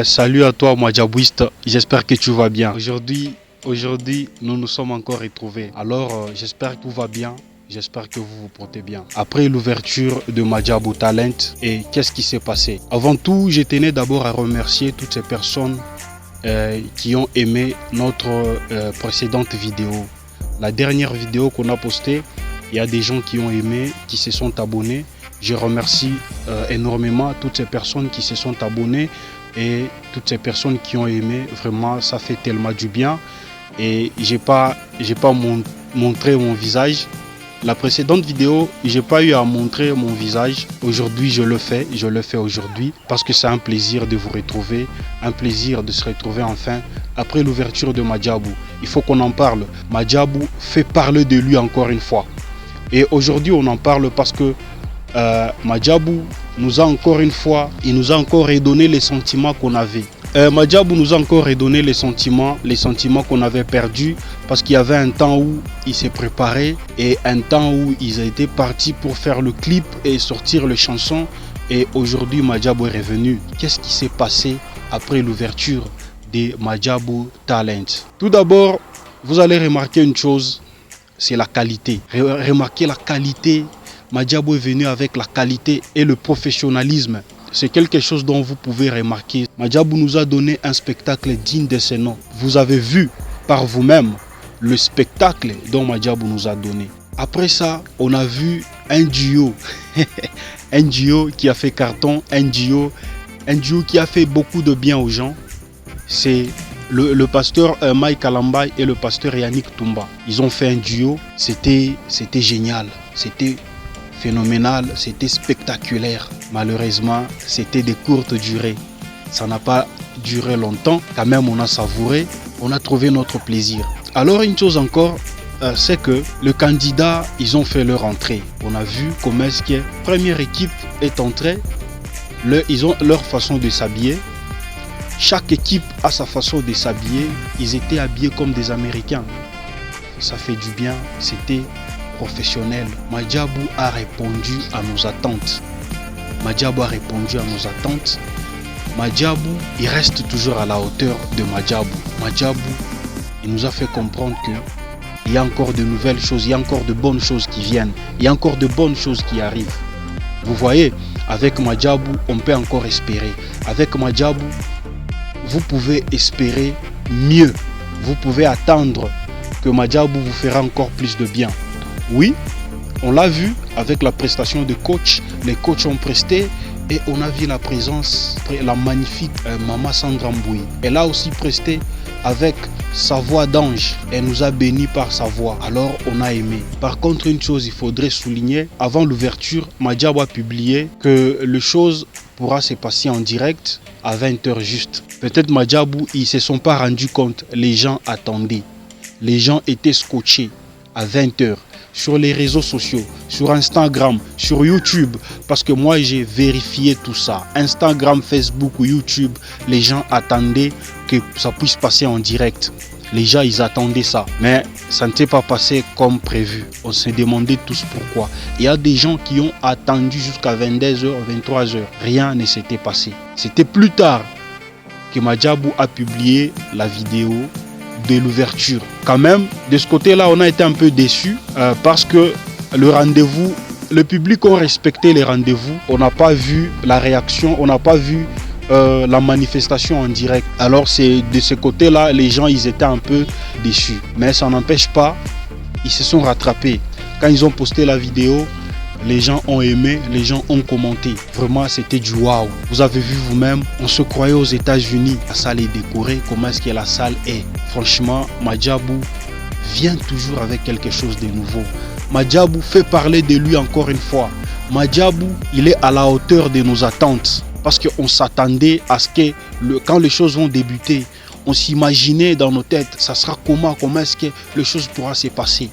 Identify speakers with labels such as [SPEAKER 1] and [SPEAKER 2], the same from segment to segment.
[SPEAKER 1] Salut à toi, Madjabouiste. J'espère que tu vas bien. Aujourd'hui, nous nous sommes encore retrouvés. Alors, j'espère que tout va bien. J'espère que vous vous portez bien. Après l'ouverture de Madjabou Talent, et qu'est-ce qui s'est passé? Avant tout, je tenais d'abord à remercier toutes ces personnes qui ont aimé notre précédente vidéo. La dernière vidéo qu'on a postée, il y a des gens qui ont aimé, qui se sont abonnés. Je remercie énormément toutes ces personnes qui se sont abonnées et toutes ces personnes qui ont aimé. Vraiment, ça fait tellement du bien. Et j'ai pas montré mon visage. La précédente vidéo, j'ai pas eu à montrer mon visage. Aujourd'hui, je le fais aujourd'hui parce que c'est un plaisir de vous retrouver, un plaisir de se retrouver enfin après l'ouverture de Madjabou. Il faut qu'on en parle. Madjabou fait parler de lui encore une fois. Et aujourd'hui, on en parle parce que Madjabou nous a encore une fois, il nous a encore redonné les sentiments qu'on avait. Madjabou nous a encore redonné les sentiments qu'on avait perdus parce qu'il y avait un temps où il s'est préparé et un temps où ils étaient partis pour faire le clip et sortir les chansons. Et aujourd'hui, Madjabou est revenu. Qu'est-ce qui s'est passé après l'ouverture de Madjabou Talent? Tout d'abord, vous allez remarquer une chose, c'est la qualité. Remarquez la qualité. Madjabou est venu avec la qualité et le professionnalisme. C'est quelque chose dont vous pouvez remarquer. Madjabou nous a donné un spectacle digne de ce nom. Vous avez vu par vous-même le spectacle dont Madjabou nous a donné. Après ça, on a vu un duo. Un duo qui a fait carton, un duo qui a fait beaucoup de bien aux gens. C'est le pasteur Mike Alambay et le pasteur Yannick Toumba. Ils ont fait un duo. C'était génial. C'était phénoménal, c'était spectaculaire. Malheureusement, c'était de courte durée. Ça n'a pas duré longtemps. Quand même, on a savouré, on a trouvé notre plaisir. Alors, une chose encore, c'est que le candidat, ils ont fait leur entrée. On a vu comment est-ce que la première équipe est entrée. Ils ont leur façon de s'habiller. Chaque équipe a sa façon de s'habiller. Ils étaient habillés comme des Américains. Ça fait du bien. C'était professionnel. Madjabou a répondu à nos attentes. Madjabou, il reste toujours à la hauteur de Madjabou. Madjabou, il nous a fait comprendre qu'il y a encore de nouvelles choses, il y a encore de bonnes choses qui viennent, il y a encore de bonnes choses qui arrivent. Vous voyez, avec Madjabou, on peut encore espérer. Avec Madjabou, vous pouvez espérer mieux. Vous pouvez attendre que Madjabou vous fera encore plus de bien. Oui, on l'a vu avec la prestation de coach. Les coachs ont presté et on a vu la présence, la magnifique Maman Sandra Mboui. Elle a aussi presté avec sa voix d'ange. Elle nous a bénis par sa voix. Alors on a aimé. Par contre, une chose, il faudrait souligner, avant l'ouverture, Madjabou a publié que le chose pourra se passer en direct à 20h juste. Peut-être Madjabou, ils ne se sont pas rendus compte. Les gens attendaient. Les gens étaient scotchés à 20h. Sur les réseaux sociaux, sur Instagram, sur YouTube, parce que moi j'ai vérifié tout ça. Instagram, Facebook ou YouTube, les gens attendaient que ça puisse passer en direct. Les gens, ils attendaient ça, mais ça ne s'est pas passé comme prévu. On s'est demandé tous pourquoi. Il y a des gens qui ont attendu jusqu'à 22h, 23h. Rien ne s'était passé. C'était plus tard que Madjabou a publié la vidéo de l'ouverture. Quand même, de ce côté-là, on a été un peu déçus parce que le rendez-vous, le public a respecté les rendez-vous. On n'a pas vu la réaction, on n'a pas vu la manifestation en direct. Alors c'est de ce côté-là, les gens, ils étaient un peu déçus. Mais ça n'empêche pas, ils se sont rattrapés. Quand ils ont posté la vidéo, les gens ont aimé, les gens ont commenté. Vraiment, c'était du waouh. Vous avez vu vous-même, on se croyait aux États-Unis. La salle est décorée. Comment est-ce que la salle est? Franchement, Madjabou vient toujours avec quelque chose de nouveau. Madjabou fait parler de lui encore une fois. Madjabou, il est à la hauteur de nos attentes. Parce qu'on s'attendait à ce que quand les choses vont débuter, on s'imaginait dans nos têtes, ça sera comment est-ce que les choses pourront se passer.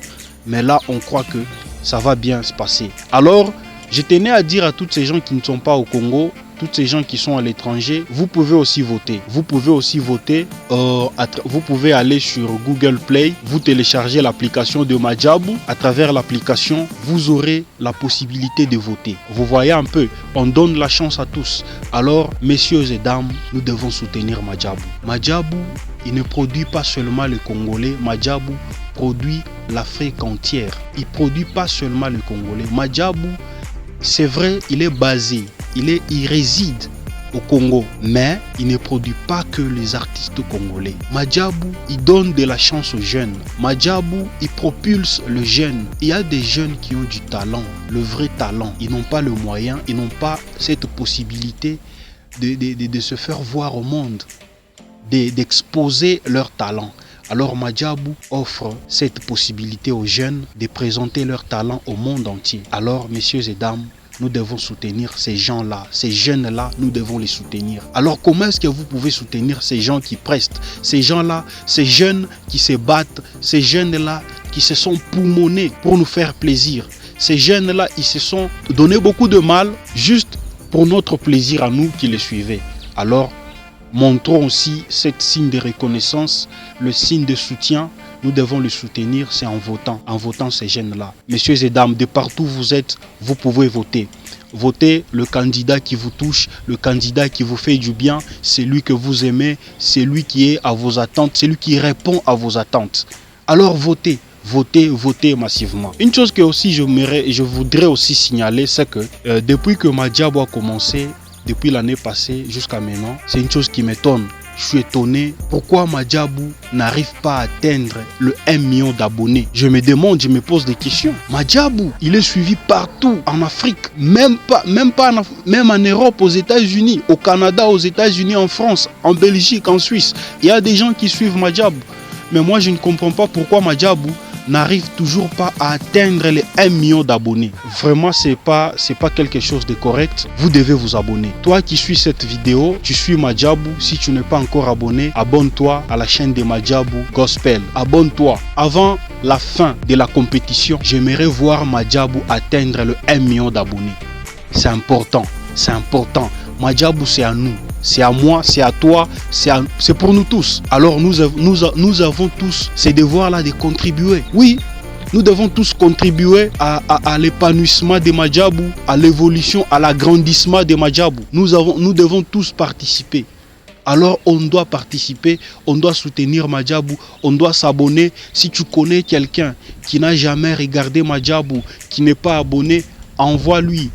[SPEAKER 1] Mais là, on croit que ça va bien se passer. Alors, je tenais à dire à tous ces gens qui ne sont pas au Congo, toutes ces gens qui sont à l'étranger, vous pouvez aussi voter. Vous pouvez aussi voter, vous pouvez aller sur Google Play, vous téléchargez l'application de Madjabou. À travers l'application, vous aurez la possibilité de voter. Vous voyez un peu, on donne la chance à tous. Alors, messieurs et dames, nous devons soutenir Madjabou. Madjabou, il ne produit pas seulement le Congolais, Madjabou produit l'Afrique entière. Il ne produit pas seulement le Congolais. Madjabou, c'est vrai, il réside au Congo, mais il ne produit pas que les artistes congolais. Madjabou, il donne de la chance aux jeunes. Madjabou, il propulse le jeune. Il y a des jeunes qui ont du talent, le vrai talent. Ils n'ont pas le moyen, ils n'ont pas cette possibilité de se faire voir au monde, d'exposer leur talent. Alors Madjabou offre cette possibilité aux jeunes de présenter leur talent au monde entier. Alors, messieurs et dames, nous devons soutenir ces gens-là, ces jeunes-là, nous devons les soutenir. Alors comment est-ce que vous pouvez soutenir ces gens qui prestent, ces gens-là, ces jeunes qui se battent, ces jeunes-là qui se sont poumonnés pour nous faire plaisir. Ces jeunes-là, ils se sont donné beaucoup de mal juste pour notre plaisir à nous qui les suivons. Alors, montrons aussi cette signe de reconnaissance, le signe de soutien. Nous devons le soutenir, c'est en votant ces jeunes-là. Messieurs et dames, de partout où vous êtes, vous pouvez voter. Votez le candidat qui vous touche, le candidat qui vous fait du bien, celui que vous aimez, celui qui est à vos attentes, celui qui répond à vos attentes. Alors votez. Votez massivement. Une chose que aussi je voudrais aussi signaler, c'est que depuis que Madjabou a commencé, depuis l'année passée jusqu'à maintenant, c'est une chose qui m'étonne. Je suis étonné pourquoi Madjabou n'arrive pas à atteindre le 1 million d'abonnés. Je me demande, je me pose des questions. Madjabou, il est suivi partout en Afrique, même en Europe, aux États-Unis, au Canada, aux États-Unis, en France, en Belgique, en Suisse. Il y a des gens qui suivent Madjabou. Mais moi, je ne comprends pas pourquoi Madjabou n'arrive toujours pas à atteindre les 1 million d'abonnés. Vraiment, c'est pas quelque chose de correct. Vous devez vous abonner. Toi qui suis cette vidéo, tu suis Madjabou. Si tu n'es pas encore abonné, abonne-toi à la chaîne de Madjabou Gospel. Abonne-toi. Avant la fin de la compétition, j'aimerais voir Madjabou atteindre le 1 million d'abonnés. C'est important. C'est important. Madjabou, c'est à nous. C'est à moi, c'est à toi, c'est pour nous tous. Alors nous avons tous ces devoirs-là de contribuer. Oui, nous devons tous contribuer à l'épanouissement de Madjabou, à l'évolution, à l'agrandissement de Madjabou. Nous devons tous participer. Alors on doit participer, on doit soutenir Madjabou, on doit s'abonner. Si tu connais quelqu'un qui n'a jamais regardé Madjabou, qui n'est pas abonné, envoie-lui,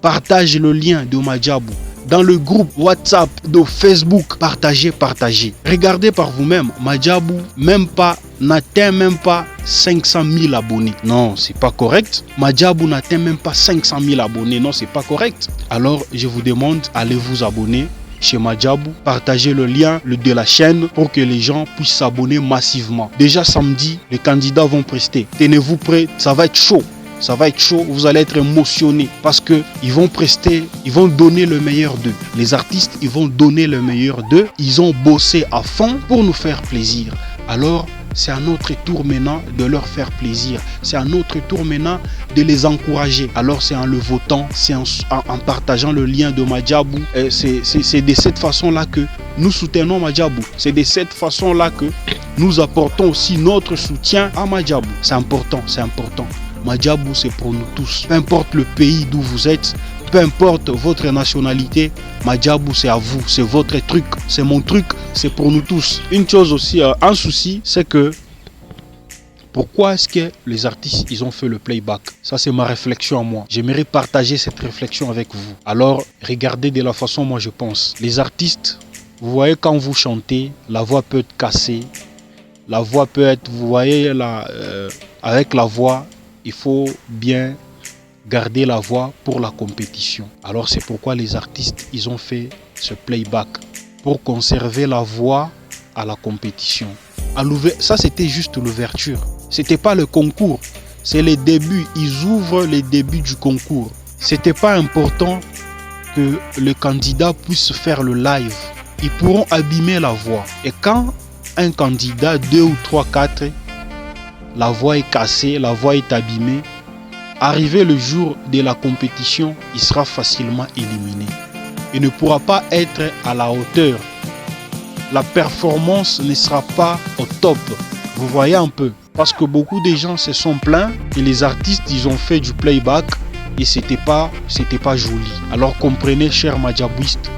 [SPEAKER 1] partage le lien de Madjabou. Dans le groupe WhatsApp de Facebook, partagez. Regardez par vous-même, Madjabou n'atteint même pas 500 000 abonnés. Non, c'est pas correct. Madjabou n'atteint même pas 500 000 abonnés. Non, c'est pas correct. Alors, je vous demande, allez vous abonner chez Madjabou, partagez le lien de la chaîne pour que les gens puissent s'abonner massivement. Déjà samedi, les candidats vont prester. Tenez-vous prêts, ça va être chaud. Ça va être chaud, vous allez être émotionné parce qu'ils vont prester, ils vont donner le meilleur d'eux. Les artistes, ils vont donner le meilleur d'eux. Ils ont bossé à fond pour nous faire plaisir. Alors, c'est à notre tour maintenant de leur faire plaisir. C'est à notre tour maintenant de les encourager. Alors, c'est en le votant, c'est en partageant le lien de Madjabou. C'est de cette façon-là que nous soutenons Madjabou. C'est de cette façon-là que nous apportons aussi notre soutien à Madjabou. C'est important, c'est important. Madjabou, c'est pour nous tous. Peu importe le pays d'où vous êtes, peu importe votre nationalité, Madjabou, c'est à vous, c'est votre truc, c'est mon truc, c'est pour nous tous. Une chose aussi, un souci, c'est que pourquoi est-ce que les artistes, ils ont fait le playback? Ça, c'est ma réflexion à moi. J'aimerais partager cette réflexion avec vous. Alors, regardez de la façon moi je pense. Les artistes, vous voyez quand vous chantez, la voix peut être cassée. La voix peut être, vous voyez, avec la voix, il faut bien garder la voix pour la compétition. Alors c'est pourquoi les artistes, ils ont fait ce playback pour conserver la voix à la compétition. Ça, c'était juste l'ouverture. C'était pas le concours. C'est les débuts. Ils ouvrent les débuts du concours. C'était pas important que le candidat puisse faire le live. Ils pourront abîmer la voix. Et quand un candidat, 2 ou 3, 4, la voix est cassée, la voix est abîmée, arrivé le jour de la compétition, il sera facilement éliminé. il ne pourra pas être à la hauteur. La performance ne sera pas au top. Vous voyez un peu. Parce que beaucoup de gens se sont plaints et les artistes, ils ont fait du playback et c'était pas joli. Alors comprenez, chers Madjabouistes,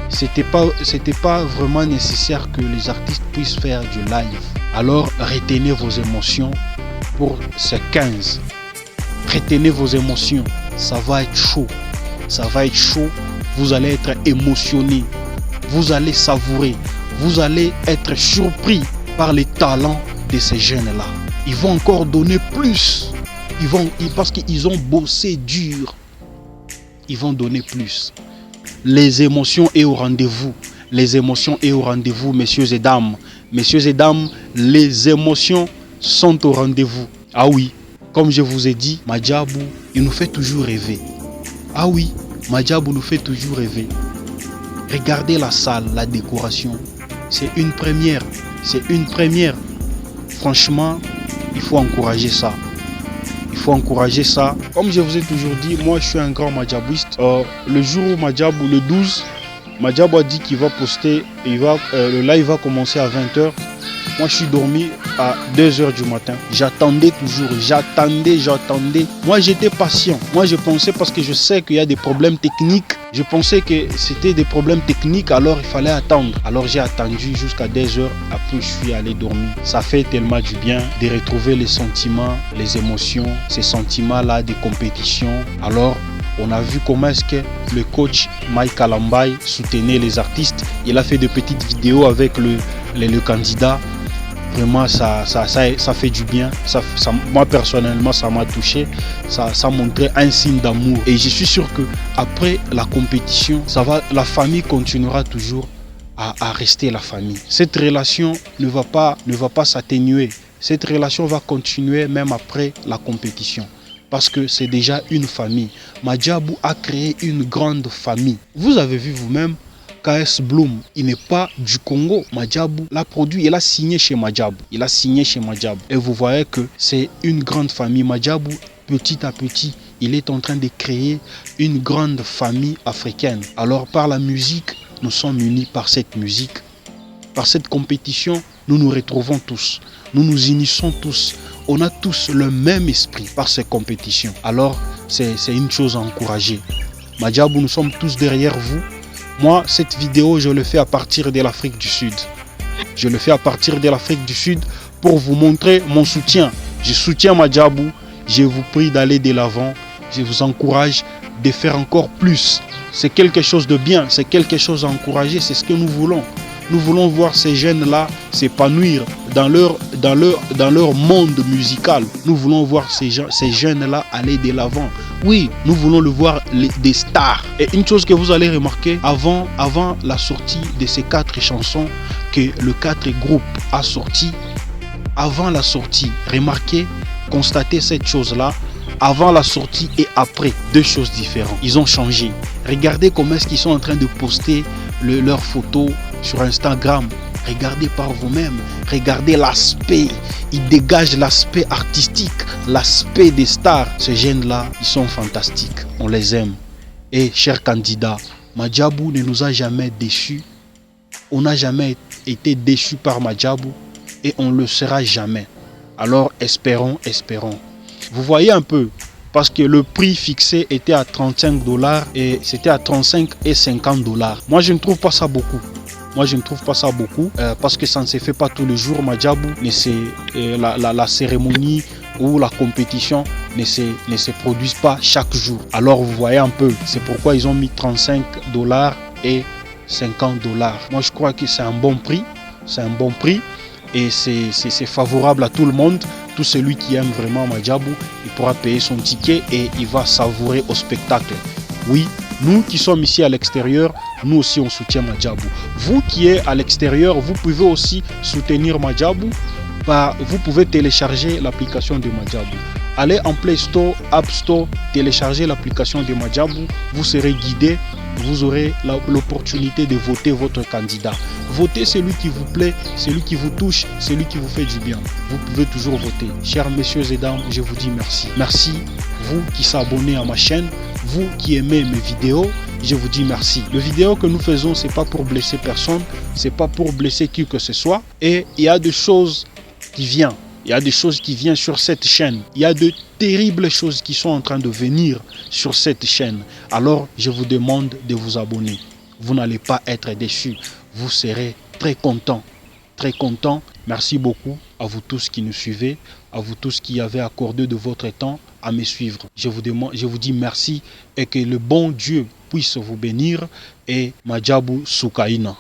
[SPEAKER 1] c'était pas vraiment nécessaire que les artistes puissent faire du live. Alors retenez vos émotions pour ce 15. Retenez vos émotions. Ça va être chaud. Ça va être chaud. Vous allez être émotionné. Vous allez savourer. Vous allez être surpris par les talents de ces jeunes-là. Ils vont encore donner plus. Parce qu'ils ont bossé dur. Ils vont donner plus. Les émotions est au rendez-vous. Les émotions est au rendez-vous, messieurs et dames. Messieurs et dames, les émotions sont au rendez-vous. Ah oui, comme je vous ai dit, Madjabou, il nous fait toujours rêver. Ah oui, Madjabou nous fait toujours rêver. Regardez la salle, la décoration. C'est une première. C'est une première. Franchement, il faut encourager ça. Il faut encourager ça. Comme je vous ai toujours dit, moi je suis un grand Madjabouiste. Le jour où Madjabou, le 12, Madjabou a dit qu'il va poster, le live va commencer à 20h. Moi je suis dormi à 2h du matin. J'attendais toujours, j'attendais. Moi j'étais patient. Moi je pensais, parce que je sais qu'il y a des problèmes techniques. Je pensais que c'était des problèmes techniques, alors il fallait attendre. Alors j'ai attendu jusqu'à 2h, après je suis allé dormir. Ça fait tellement du bien de retrouver les sentiments, les émotions, ces sentiments-là de compétition. Alors on a vu comment est-ce que le coach Mike Kalambay soutenait les artistes. Il a fait de petites vidéos avec le candidat. Vraiment, ça fait du bien. Moi, personnellement, ça m'a touché. Ça montrait un signe d'amour. Et je suis sûr qu'après la compétition, la famille continuera toujours à rester la famille. Cette relation ne va pas s'atténuer. Cette relation va continuer même après la compétition. Parce que c'est déjà une famille. Madjabou a créé une grande famille. Vous avez vu vous-même, KS Bloom, il n'est pas du Congo. Madjabou l'a produit, il a signé chez Madjabou. Et vous voyez que c'est une grande famille. Madjabou, petit à petit, il est en train de créer une grande famille africaine. Alors par la musique, nous sommes unis par cette musique. Par cette compétition, nous nous retrouvons tous. Nous nous unissons tous. On a tous le même esprit par ces compétitions. Alors, c'est une chose à encourager. Madjabou, nous sommes tous derrière vous. Moi, cette vidéo, je le fais à partir de l'Afrique du Sud. Je le fais à partir de l'Afrique du Sud pour vous montrer mon soutien. Je soutiens Madjabou. Je vous prie d'aller de l'avant. Je vous encourage de faire encore plus. C'est quelque chose de bien. C'est quelque chose à encourager. C'est ce que nous voulons. Nous voulons voir ces jeunes-là s'épanouir dans leur monde musical. Nous voulons voir ces jeunes-là aller de l'avant. Oui, nous voulons le voir des stars. Et une chose que vous allez remarquer, avant la sortie de ces 4 chansons que le 4 groupe a sorti, avant la sortie, remarquez, constatez cette chose-là, avant la sortie et après, 2 choses différentes. Ils ont changé. Regardez comment est-ce qu'ils sont en train de poster leurs photos sur Instagram. Regardez par vous-même. Regardez l'aspect. Ils dégagent l'aspect artistique, l'aspect des stars. Ces jeunes-là, ils sont fantastiques. On les aime. Et chers candidats, Madjabou ne nous a jamais déçus. On n'a jamais été déçus par Madjabou et on ne le sera jamais. Alors espérons. Vous voyez un peu, parce que le prix fixé était à 35 $ et c'était à 35 et 50 $. Moi, je ne trouve pas ça beaucoup. Parce que ça ne se fait pas tous les jours. Madjabou, la cérémonie ou la compétition ne se produisent pas chaque jour. Alors vous voyez un peu, c'est pourquoi ils ont mis 35 $ et 50 $. Moi, je crois que c'est un bon prix. Et c'est favorable à tout le monde. Tout celui qui aime vraiment Madjabou, il pourra payer son ticket et il va savourer au spectacle. Oui, nous qui sommes ici à l'extérieur, nous aussi on soutient Madjabou. Vous qui êtes à l'extérieur, vous pouvez aussi soutenir Madjabou. Vous pouvez télécharger l'application de Madjabou. Allez en Play Store, App Store, téléchargez l'application de Madjabou. Vous serez guidé. Vous aurez l'opportunité de voter votre candidat. Votez celui qui vous plaît, celui qui vous touche, celui qui vous fait du bien. Vous pouvez toujours voter. Chers messieurs et dames, je vous dis merci. Merci, vous qui s'abonnez à ma chaîne, vous qui aimez mes vidéos, je vous dis merci. Le vidéo que nous faisons, c'est pas pour blesser personne, c'est pas pour blesser qui que ce soit. Et il y a des choses qui viennent. Il y a des choses qui viennent sur cette chaîne. Il y a de terribles choses qui sont en train de venir sur cette chaîne. Alors, je vous demande de vous abonner. Vous n'allez pas être déçus. Vous serez très contents. Très content. Merci beaucoup à vous tous qui nous suivez, à vous tous qui avez accordé de votre temps à me suivre. Je vous dis merci et que le bon Dieu puisse vous bénir et Madjabou Soukaina.